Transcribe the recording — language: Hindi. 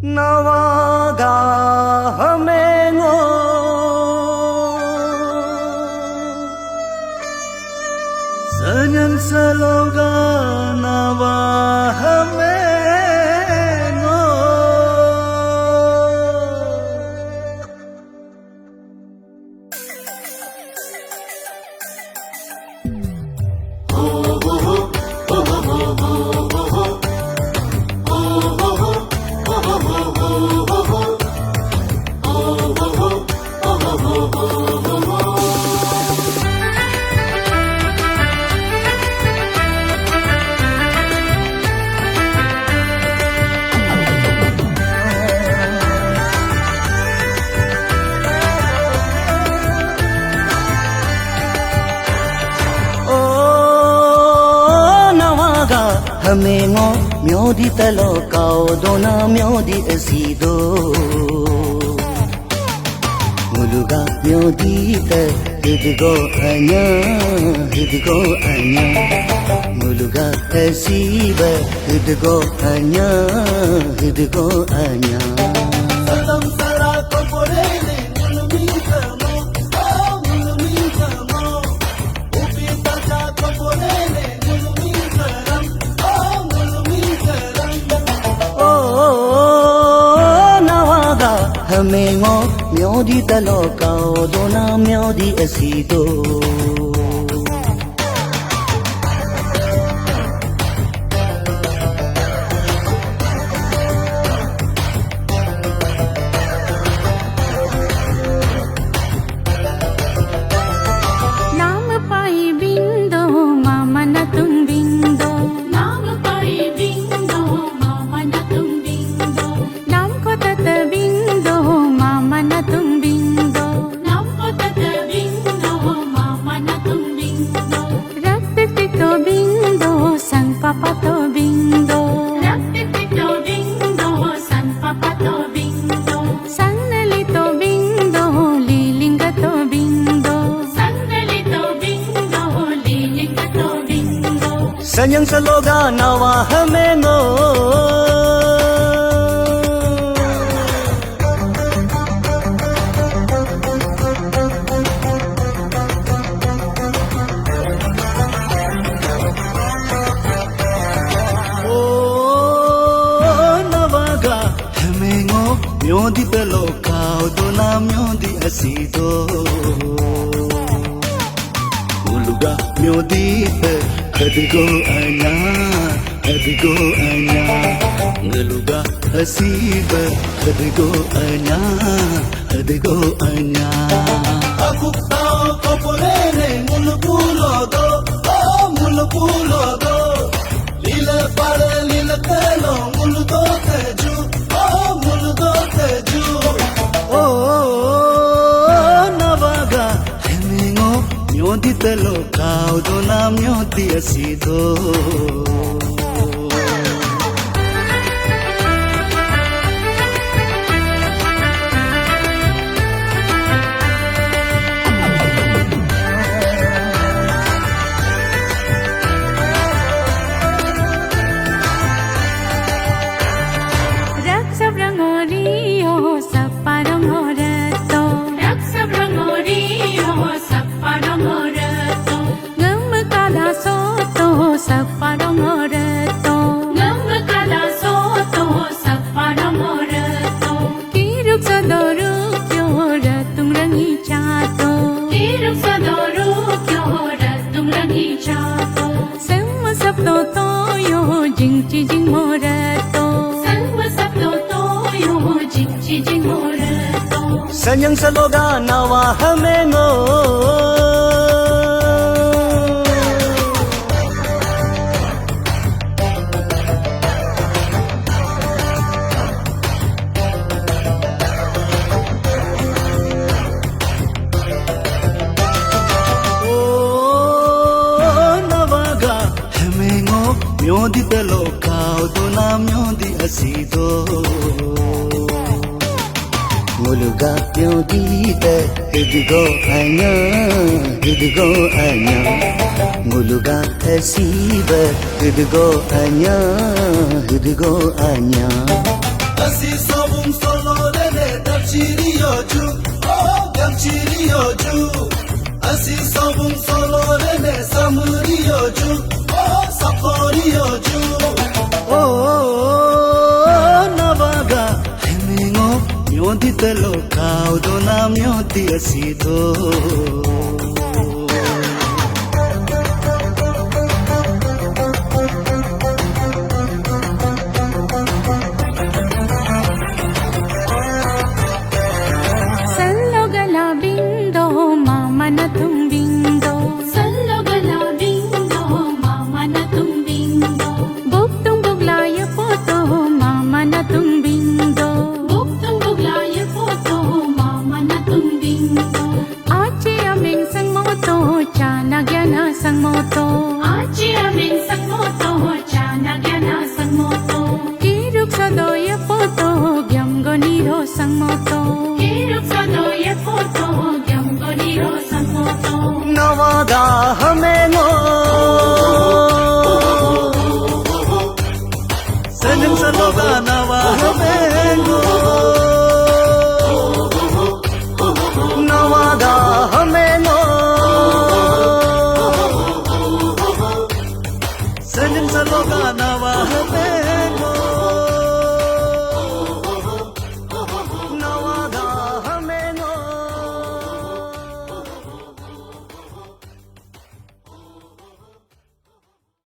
나와가 하맹어 사냥살로가 나와 하맹어 हमें नो म्योदी तलो काओ दोना म्योदी असीदो मुलुगा म्योदी त हिदगो अन्या मुलुगा असीब हिदगो अन्या सलम सरा को पोरेले मुलुमी कमो मुलुमी कमो उबी तजा को पोरेले मुलुमी करम हमें वो म्योदी तलो काओ दोना म्योदी असीदो नाम पाई बिंदो मामा न तुम बिंदो नाम पाई बिंदो मामा न तुम बिंदो नाम को तत बिंदो मामा न तुम बिंदो नाम को तत बिंदो मामा न तुम बिंदो रक्त तितो बिंदो संग पापा तो बिंदो रक्त तितो बिंदो संग पापा तो बिंदो सन्नली तो बिंदो लीलिंग तो बिंदो सन्नली तो बिंदो लीलिंग तो बिंदो सन्यंग सलोगा नवा हमें नो म्योदी तलो काओ दोना म्योदी असीदो मुलुगा म्योदी त हदगो अना गलुगा असीब हदगो अना अकुताओ को पोरेले मुलपुलो दो लीला पर लीला तलो मुलुदो तेजू म्योदी तलो काओ दोना म्योदी असीदो सन्यंग सलोगा नवा हमें नो म्योदी तलो काओ दोना म्योदी असीदो मुलुगा म्योदी त हिदगो अन्या मुलुगा असीब हिदगो अन्या Asi sabum solorene dapchiriyoju oh dapchiriyoju Asi sabum solorene samuriyoju oh saporiyoju Oh navaga hemingo myodi telo kaudo na myodi asido ಸಲ್ಲೊಗಲ ಬಿಂದೋ ಮಾಮನ ತುಂಬಿಂದೋ ಸಲ್ಲೊಗಲ ಬಿಂದೋ ಮಾಮನ ತುಂಬಿಂದೋ ಬುಕ್ತುಂ ಬುಗ್ಲಾಯ ಪೋತೋ ಮಾಮನ ತುಂಬಿಂದೋ ಬುಕ್ತುಂ ಬುಗ್ಲಾಯ ಪೋತೋ ಮಾಮನ ತುಂಬಿಂದೋ ಆಚೆ ಅಮೆಂಗ್ ಸಂಗ್ಮೋತೋ ಚಾನಗ್ಯನ ಸಂಗ್ಮೋತೋ ಆಚೆ ಅಮೆಂಗ್ ಸಂಗ್ಮೋತೋ ಚಾನಗ್ಯನ ಸಂಗ್ಮೋತೋ ಕಿರುಕ್ ಸದೋಯ ಪೋತೋ ಗ್ಯಂಗೊನಿರೋ ಸಂಗ್ಮೋತೋ Navaga hame